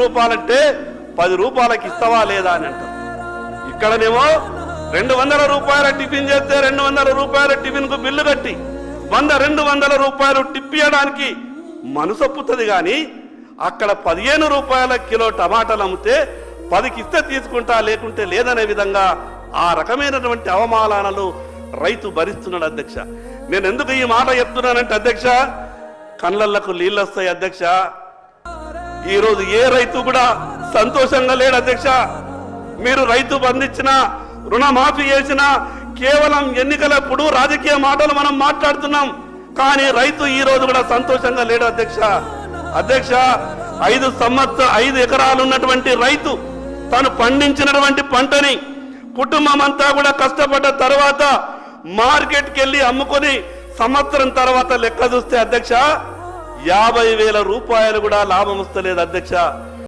రూపాయలంటే 10 రూపాయలకి ఇస్తావా లేదా అని అంటారు. ఇక్కడనేమో 200 రూపాయల టిఫిన్ చేస్తే 200 రూపాయల టిఫిన్ కు బిల్లు కట్టి 200 రూపాయలు టిప్పియడానికి మనసొప్పుతుంది. కానీ అక్కడ 15 రూపాయల కిలో టమాటాలు అమ్మితే 10కి ఇస్తే తీసుకుంటా లేకుంటే లేదనే విధంగా ఆ రకమైనటువంటి అవమానాలు రైతు భరిస్తున్నాడు అధ్యక్ష. నేను ఎందుకు ఈ మాట చెప్తున్నానంటే అధ్యక్ష, కళ్ళకు నీళ్ళు వస్తాయి అధ్యక్ష. ఈరోజు ఏ రైతు కూడా సంతోషంగా లేడు అధ్యక్ష. మీరు రైతు బంధించిన రుణమాఫీ చేసిన కేవలం ఎన్నికలప్పుడు రాజకీయ మాటలు మనం మాట్లాడుతున్నాం, కానీ రైతు ఈ రోజు కూడా సంతోషంగా లేడు అధ్యక్ష. అధ్యక్ష, 5 ఎకరాలు ఉన్నటువంటి రైతు తను పండించినటువంటి పంటని కుటుంబం అంతా కూడా కష్టపడ్డ తర్వాత మార్కెట్కి వెళ్ళి అమ్ముకొని సంవత్సరం తర్వాత లెక్క చూస్తే అధ్యక్ష 50,000 రూపాయలు కూడా లాభం వస్తలేదు అధ్యక్ష.